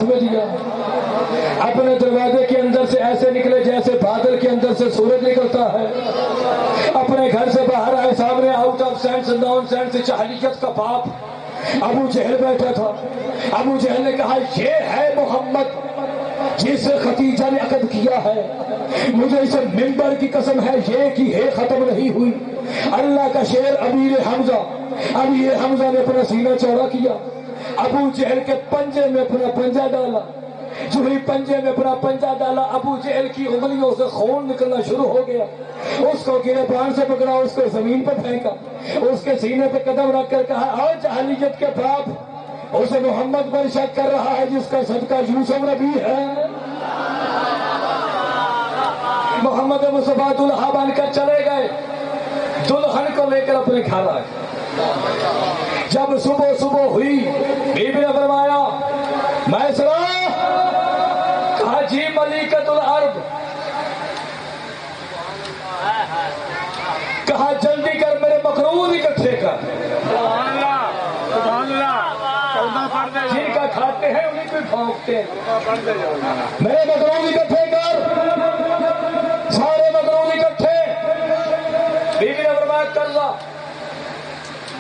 دیا، اپنے دروازے کے اندر سے ایسے نکلے جیسے بادل کے اندر سے سورج نکلتا ہے، اپنے گھر سے باہر آئے، سامنے out of sense naan sense جاہلیت کا باپ ابو جہل بیٹھا تھا۔ ابو جہل نے کہا یہ ہے محمد جس سے ختیجہ نے عقد کیا ہے، مجھے اسے منبر کی قسم ہے یہ کی ہے ختم نہیں ہوئی۔ اللہ کا شعر امیر حمزہ نے اپنا سینہ چوڑا کیا، ابو جہل کے پنجے میں اپنا پنجہ ڈالا، جو ہی پنجے میں اپنا پنجہ ڈالا ابو جہل کی انگلیوں سے خون نکلنا شروع ہو گیا۔ اس کو گریبان سے پکڑا، اس کو زمین پر پھینکا، اس کے سینے پہ قدم رکھ کر کہا اور جاہلیت کے باپ اسے محمد پر شک کر رہا ہے جس کا صدقہ یوسف نبی ہے۔ محمد مصطفیٰ دلہا بن کر چلے گئے، دلہن کو لے کر اپنے گھر آئے۔ جب صبح ہوئی بی بی نے فرمایا میسرہ، کہا جی ملکۃ الارض، کہا جلدی کر میرے مقروض اکٹھے کر، جن کا کھاتے ہیں انہیں کو پھونکتے ہیں، میرے مقروض اکٹھے کر، سارے مقروض اکٹھے۔ بی بی نے فرمایا قرضہ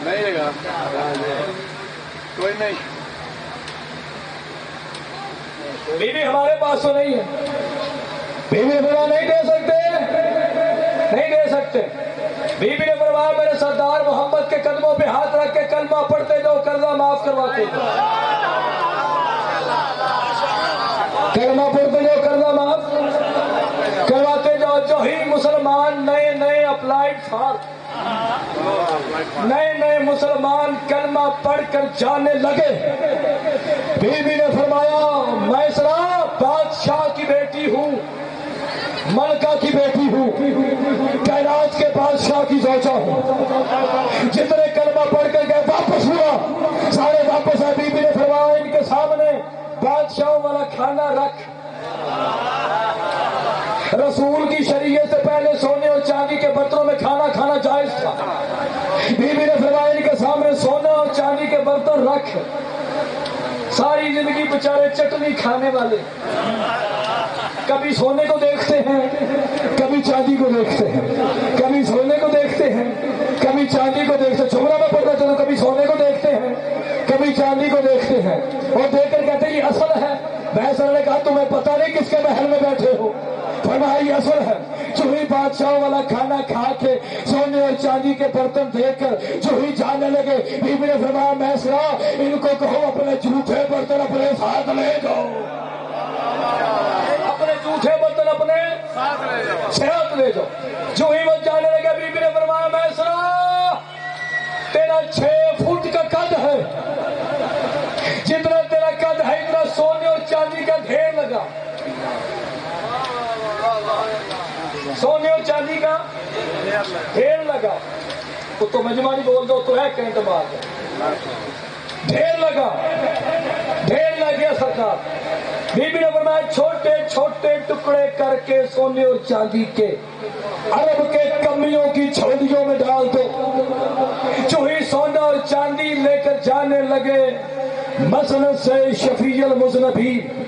نہیں لے گا، کوئی نہیں، بی بی ہمارے پاس تو نہیں ہے، بی بی فرمایا نہیں دے سکتے، نہیں دے سکتے۔ بی بی نے فرمایا میرے سردار محمد کے قدموں پہ ہاتھ رکھ کے کلمہ پڑھتے جاؤ، قرضہ معاف کرواتے جاؤ، کلمہ پڑھتے جاؤ، قرضہ معاف کرواتے جاؤ۔ جو ہی مسلمان نئے اپلائیڈ فار نئے مسلمان کلمہ پڑھ کر جانے لگے، بی بی نے فرمایا میسرہ بادشاہ کی بیٹی ہوں، ملکہ کی بیٹی ہوں، کائنات کے بادشاہ کی زوجہ ہوں، جتنے کلمہ پڑھ کر گئے واپس ہوا، سارے واپس آئے۔ بی بی نے فرمایا ان کے سامنے بادشاہوں والا کھانا رکھ۔ رسول کی شریعت سے پہلے سونے اور چاندی کے برتنوں میں کھانا کھانا جائز تھا۔ بی بی نے فرمایا ان کے سامنے سونا اور چاندی کے برتن رکھ۔ ساری زندگی بیچارے چٹنی کھانے والے، کبھی سونے کو دیکھتے ہیں کبھی چاندی کو دیکھتے ہیں، کبھی سونے کو دیکھتے ہیں کبھی چاندی کو دیکھتے ہیں، جمرہ میں پڑھتا تھا تو کبھی سونے کو دیکھتے ہیں کبھی چاندی کو دیکھتے ہیں، اور دیکھ کر کہتے ہیں یہ اصل ہے۔ محسن نے کہا تمہیں پتہ نہیں کس کے محل میں بیٹھے ہو، فرمایا یہ اصل ہے۔ جو ہی بادشاہ والا کھانا کھا کے سونے اور چاندی کے برتن دیکھ کر جو ہی جانے لگے، بی بی نے فرمایا میسرہ ان کو کہو اپنے جھوٹے برتن اپنے ساتھ لے جاؤ، اپنے جھوٹے برتن اپنے ساتھ لے جاؤ۔ جو ہی وہ جانے لگے، بی بی نے فرمایا میسرہ تیرا 6 فٹ کا قد ہے، جتنا تیرا قد ہے اتنا سونے اور چاندی کا ڈھیر لگا، سونے اور چاندی کا ڈھیر لگا۔ تو مجمع نہیں بول دو تو ہے کہیں تو بات، ڈھیر لگا، ڈھیر لگ گیا سرکار۔ بی بی نے فرمایا چھوٹے چھوٹے ٹکڑے کر کے سونے اور چاندی کے عرب کے کمیوں کی جھولیوں میں ڈال دو۔ جو ہی سونا اور چاندی لے کر جانے لگے، مسند سے شفیع المذنبین،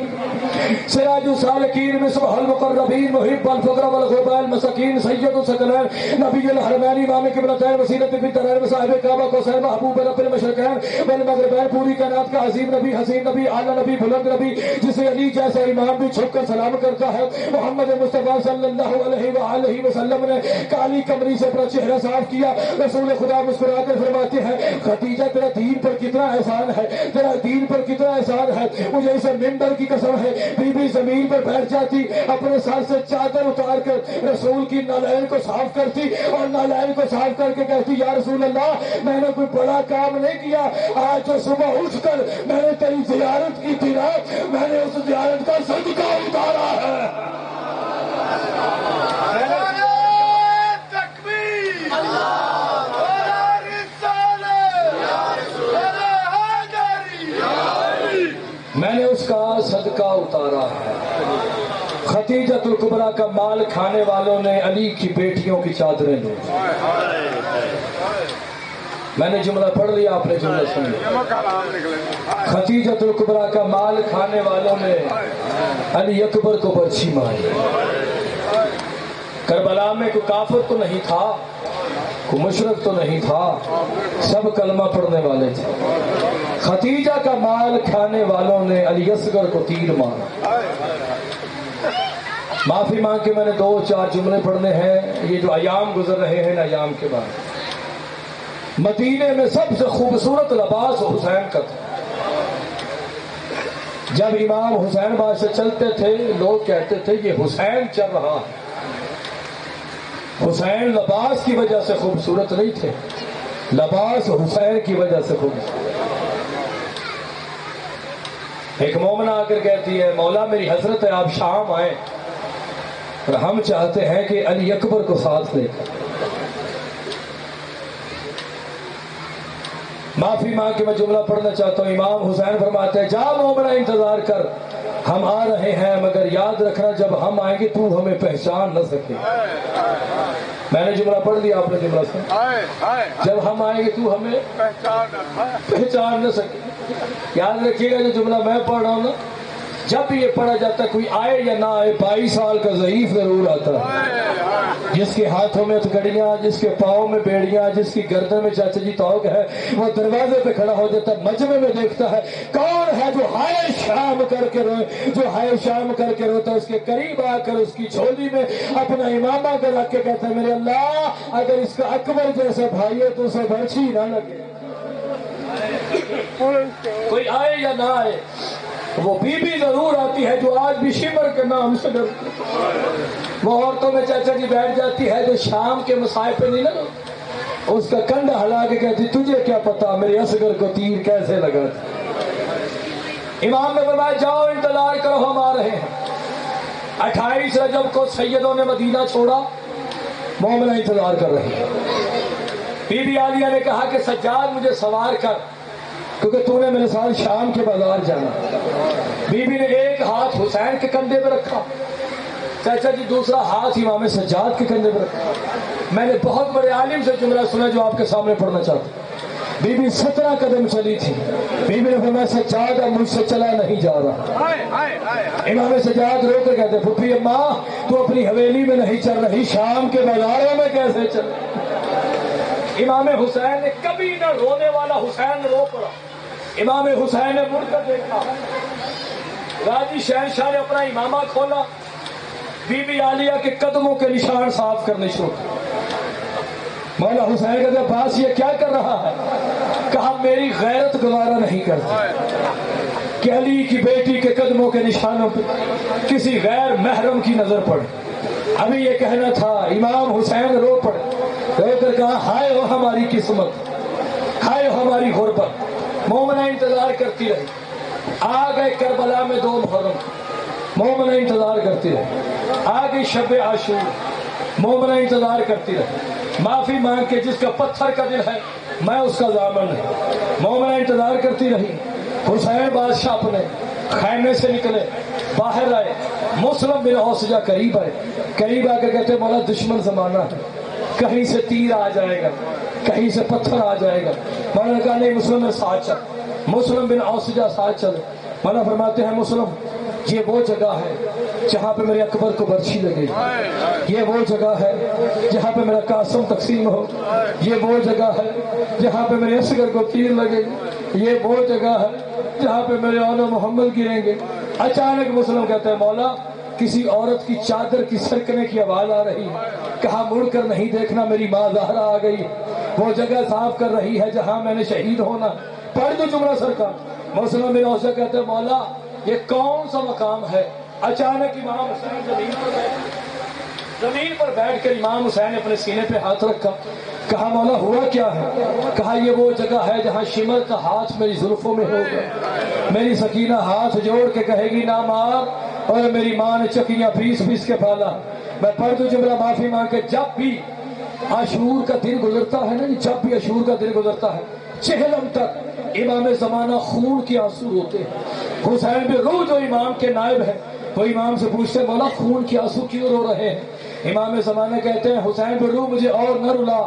سراج السالکین، مصباح المقربین، محب الفقراء والغرباء المساکین، سید الثقلین، نبی الحرمین، امام قبلتین، وسیلۃ فی الدارین، صاحب کعبہ قوسین، محبوب رب المشرقین والمغربین، پوری کائنات کا عظیم نبی، حسین نبی، اعلی نبی، بلند نبی، جسے علی جیسا امام بھی جھک کر سلام کرتا ہے۔ محمد مصطفیٰ صلی اللہ علیہ وآلہ وسلم نے کالی کمری سے اپنا چہرہ صاف کیا۔ رسول خدا مسکرا کر فرماتے ہیں خدیجہ تیرا دین پر کتنا احسان ہے، تیرا دین پر کتنا احسان ہے، مجھے اسے منبر کی قسم ہے۔ بی بی زمین پر بیٹھ جاتی، اپنے سر سے چادر اتار کر رسول کی نالین کو صاف کرتی اور نالین کو صاف کر کے کہتی یا رسول اللہ میں نے کوئی بڑا کام نہیں کیا، آج جو صبح اٹھ کر میں نے تیری زیارت کی تھی نا، میں نے اس زیارت کا صدقہ اتارا ہے۔ میں نے اس کا صدقہ اتارا ہے۔ ختیجۃ الکبریٰ کا مال کھانے والوں نے علی کی بیٹیوں کی چادریں لی، میں نے جملہ پڑھ لیا، آپ نے جملہ سن لیا۔ ختیجۃ الکبریٰ کا مال کھانے والوں نے علی اکبر کو برچھی ماری۔ کربلا میں کوئی کافر تو نہیں تھا، کوئی مشرک تو نہیں تھا، سب کلمہ پڑھنے والے تھے۔ ختیجہ کا مال کھانے والوں نے علی اصغر کو تیر مارا۔ معافی مانگ کے میں نے 2-4 جملے پڑھنے ہیں۔ یہ جو ایام گزر رہے ہیں نا، ایام کے بعد مدینے میں سب سے خوبصورت لباس حسین کا تھا۔ جب امام حسین باز سے چلتے تھے لوگ کہتے تھے یہ حسین چل رہا ہے۔ حسین لباس کی وجہ سے خوبصورت نہیں تھے، لباس حسین کی وجہ سے خوبصورت۔ ایک مومنہ آ کر کہتی ہے مولا میری حضرت ہے، آپ شام آئیں اور ہم چاہتے ہیں کہ علی اکبر کو ساتھ لے کر۔ معافی مانگ کے میں جملہ پڑھنا چاہتا ہوں۔ امام حسین فرماتے ہیں جا مومنہ انتظار کر، ہم آ رہے ہیں، مگر یاد رکھنا جب ہم آئیں گے تو ہمیں پہچان نہ سکے۔ میں نے جملہ پڑھ لیا، آپ نے جملہ سنا۔ جب ہم آئیں گے تو ہمیں پہچان نہ سکے۔ یاد رکھیے گا جو جملہ میں پڑھ رہا ہوں نا، جب بھی یہ پڑھا جاتا ہے کوئی آئے یا نہ آئے 22 سال کا ضعیف ضرور آتا ہے، جس کے ہاتھوں میں ہتھکڑیاں، جس کے پاؤں میں بیڑیاں، جس کی گردن میں چاچا جی توق ہے، وہ دروازے پہ کھڑا ہو جاتا ہے، مجمع میں دیکھتا ہے کون ہے جو ہائے شام کر کے روئے، جو ہائے شام کر کے روتا ہے، اس کے قریب آ کر اس کی جھولی میں اپنا امامہ کر رکھ کے کہتا ہے میرے اللہ اگر اس کا اکبر جیسا بھائی ہے تو اسے برچھی نہ لگے۔ کوئی آئے یا نہ آئے، وہ بی بی ضرور آتی ہے جو آج بھی شمر کے نام سے ڈرتی ہے۔ وہ عورتوں میں چاچا جی بیٹھ جاتی ہے جو شام کے مسائل پہ نہیں لگا، اس کا کنڈا ہلا کے کہتی تجھے کیا پتا میرے اصغر کو تیر کیسے لگا تھا۔ امام نے فرمایا جاؤ انتظار کرو ہم آ رہے ہیں۔ 28 رجب کو سیدوں نے مدینہ چھوڑا، مومنہ انتظار کر رہی ہے۔ بی بی عالیہ نے کہا کہ سجاد مجھے سوار کر کیونکہ تو نے میرے ساتھ شام کے بازار جانا۔ بی بی نے ایک ہاتھ حسین کے کندھے پہ رکھا، چاچا جی دوسرا ہاتھ امام سجاد کے کندھے پہ رکھا۔ میں نے بہت بڑے عالم سے جملہ سنا جو آپ کے سامنے پڑھنا چاہتا ہوں۔ بی بی 17 قدم چلی تھی، بی بی نے فرمایا سجاد اب مجھ سے چلا نہیں جا رہا۔ امام سجاد رو کر کہتے پھپھی اماں تو اپنی حویلی میں نہیں چل رہی، شام کے بازاروں میں کیسے چل؟ امام حسین نے کبھی نہ رونے والا حسین رو پڑا۔ امام حسین نے مڑ کر دیکھا، راضی شہنشاہ نے اپنا امامہ کھولا، بی بی عالیہ کے قدموں کے نشان صاف کرنے شروع کیے۔ مولا حسین کہتے باس یہ کیا کر رہا ہے؟ کہا میری غیرت گوارا نہیں کرتی کہ علی کی بیٹی کے قدموں کے نشانوں پہ کسی غیر محرم کی نظر پڑے۔ ابھی یہ کہنا تھا، امام حسین رو پڑے، رو کر کہا ہائے وہ ہماری قسمت، ہائے وہ ہماری غربت۔ مومنہ انتظار کرتی رہی، آ گئے کربلا میں 2 محرم، مومنہ انتظار کرتی رہی، آ گئی شب عاشور، مومنہ انتظار کرتی رہی۔ معافی مانگ کے جس کا پتھر کا دل ہے میں اس کا ضامن نہیں، مومنہ انتظار کرتی رہی۔ حسین بادشاہ اپنے خیمے سے نکلے، باہر آئے، مسلم بن اوسجہ قریب آئے، قریب آ کر کہتے مولا دشمن زمانہ ہے، کہیں سے تیر آ جائے گا، کہیں سے پتھر آ جائے گا۔ مولانا نے کہا نہیں مسلم ساتھ چل، مسلم بن اوسجہ ساتھ چلے۔ مولانا فرماتے ہیں مسلم یہ وہ جگہ ہے جہاں پہ میرے اکبر کو برچھی لگے گی، یہ وہ جگہ ہے جہاں پہ میرا قاسم تقسیم ہو، یہ وہ جگہ ہے جہاں پہ میرے اصغر کو تیر لگے گی، یہ وہ جگہ ہے جہاں پہ میرے اولو محمد گریں گے۔ اچانک مسلم کہتے ہیں مولا کسی عورت کی چادر کی سرکنے کی آواز آ رہی ہے، کہا مڑ کر نہیں دیکھنا میری ماں زہرا آ گئی، وہ جگہ صاف کر رہی ہے جہاں میں نے شہید ہونا۔ پڑھ دو جملہ سرکار۔ مسلم بن اوسجہ کہتے ہیں مولا یہ کون سا مقام ہے؟ اچانک امام حسین زمین پر بیٹھ کر امام حسین نے اپنے سینے پہ ہاتھ رکھا، کہا مولا ہوا کیا ہے؟ کہا یہ وہ جگہ ہے جہاں شمر کا ہاتھ میری زلفوں میں ہوگا، میری سکینہ ہاتھ جوڑ کے کہے گی نہ مار، اور میری ماں نے چکیاں پیس پیس کے پالا۔ میں پڑھ دوں جملہ معافی مانگ کے، جب بھی عاشور کا دن گزرتا ہے نا، جب بھی عاشور کا دن گزرتا ہے چہلم تک امام زمانہ خون کے آنسو روتے ہیں۔ حسین بن روح جو امام کے نائب ہے وہ امام سے پوچھتے ہیں مولا خون کے آنسو کیوں رو رہے ہیں؟ امام زمانہ کہتے ہیں حسین بن روح مجھے اور نہ رلا،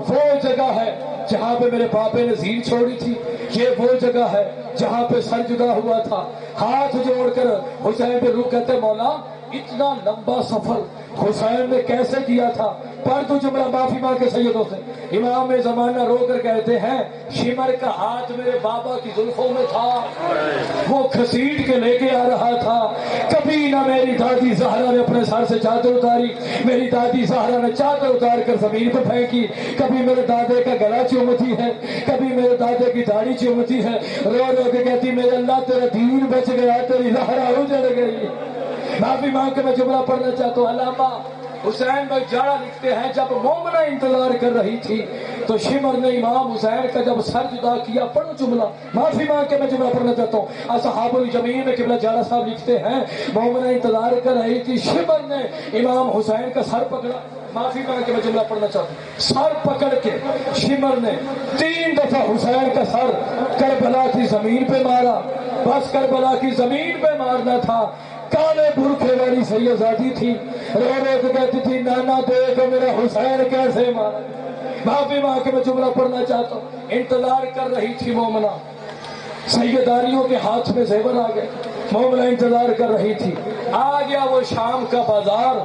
وہ جگہ ہے جہاں پہ میرے باپے نے زین چھوڑی تھی یہ وہ جگہ ہے جہاں پہ سر جدا ہوا تھا. ہاتھ جوڑ کر حسین پہ روح کہتے مولا اتنا لمبا سفر حسین نے کیسے کیا تھا. پر تو جملہ معافی مانگ کے سیدوں سے. امام زمانہ رو کر کہتے ہیں شمر کا ہاتھ میرے بابا کی زلفوں میں تھا, وہ گھسیٹ کے لے کے آ رہا تھا. کبھی نہ میری دادی زہرا نے اپنے سر سے چادر اتاری, میری دادی زہرا نے چادر اتار کر زمین پہ پھینکی. کبھی میرے دادے کا گلا چومتی ہے, کبھی میرے دادے کی داڑھی چومتی ہے. رو رو کے کہتی میرے اللہ تیرا دین بچ گیا, تیری زہرا اجڑ گئی. معافی مانگ کے میں جملہ پڑھنا چاہتا ہوں. علامہ حسین بھائی جاڑا لکھتے ہیں جب مومنہ انتظار کر رہی تھی تو شمر نے امام حسین کا جب سر جدا کیا. پڑھو جملہ, معافی مانگ کے میں جملہ پڑھنا چاہتا ہوں. اصحاب الجمیع میں قبلہ جاڑا صاحب لکھتے ہیں مومنہ انتظار کر رہی تھی, شمر نے امام حسین کا سر پکڑا. معافی مانگ کے میں جملہ پڑھنا چاہتا ہوں. سر پکڑ کے شمر نے 3 دفعہ حسین کا سر کربلا کی زمین پہ مارا. بس کربلا کی زمین پہ مارنا تھا. کالے برقعے والی سیدزادی تھی, رو رو کے کہتی تھی نانا دیکھ میرا حسین کیسے مارا. معافی مانگ کے میں جملہ پڑھنا چاہتا ہوں. انتظار کر رہی تھی مومنہ, سیداریوں کے ہاتھ میں زیور آ گئے. مومنہ انتظار کر رہی تھی. آ گیا وہ شام کا بازار,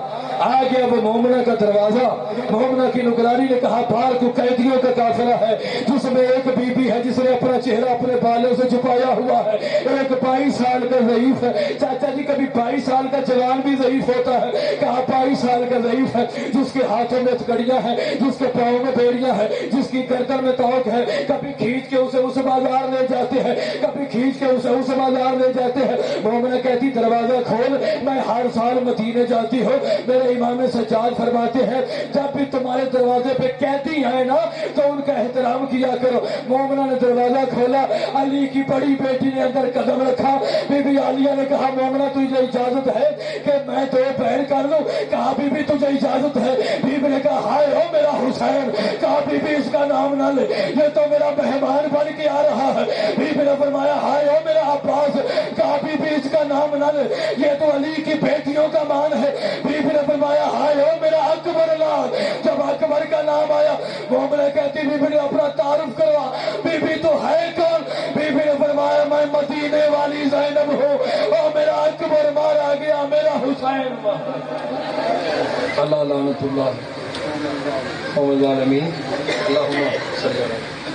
آ گیا وہ مومنہ کا دروازہ. مومنہ کی نگرانی نے کہا باہر کو قیدیوں کا قافلہ ہے جس میں ایک بی بی ہے جس نے اپنا چہرہ اپنے بالوں سے چھپایا ہوا ہے, ایک 22 سال کا ضعیف ہے. چاچا جی کبھی 22 سال کا جوان بھی ضعیف ہوتا ہے, کہا 22 سال کا ضعیف ہے جس کے ہاتھوں میں ہتھکڑیاں ہیں, جس کے پاؤں میں بیڑیاں ہیں, جس کی گردن میں توق ہے. کبھی کھینچ کے اسے اس بازار لے جاتے ہیں, کبھی کھینچ کے اسے اس بازار لے جاتے ہیں. مومنہ کہتی دروازہ کھول, میں ہر سال مدینے جاتی ہوں. میرے امام سجاد فرماتے ہیں جب بھی تمہارے دروازے پہ قیدی آئے نا تو ان کا احترام کیا کرو. مومنہ نے دروازہ کھولا, علی کی بڑی بیٹی نے اندر قدم رکھا. بی بی عالیہ نے کہا مومنہ تجھے اجازت ہے کہ میں تو پہل کر لوں. کہا بی بی تجھے اجازت ہے. بی بی نے کہا ہائے ہو میرا حسین. کہا بی بی اس کا نام نہ لے, یہ تو میرا مہمان بن کے آ رہا ہے. بی بی نے فرمایا ہائے ہو میرا عباس. کہا بی بی اس کا نام نہ لے, یہ تو علی کی بیٹیوں کا مان ہے. بی بی نے فرمایا ہائے ہو میرا اکبر لال. جب اکبر کا نام آیا مومنہ کہتی بی بی نے اپنا تعارف کروا. بی بی تو ہے کون؟ بی بی نے فرمایا میں مدینے والی زینب ہوں, اور میرا اکبر مارا گیا, میرا حسین مارا. اللہ لعنت اللہ العالمین. اللہم صلی اللہ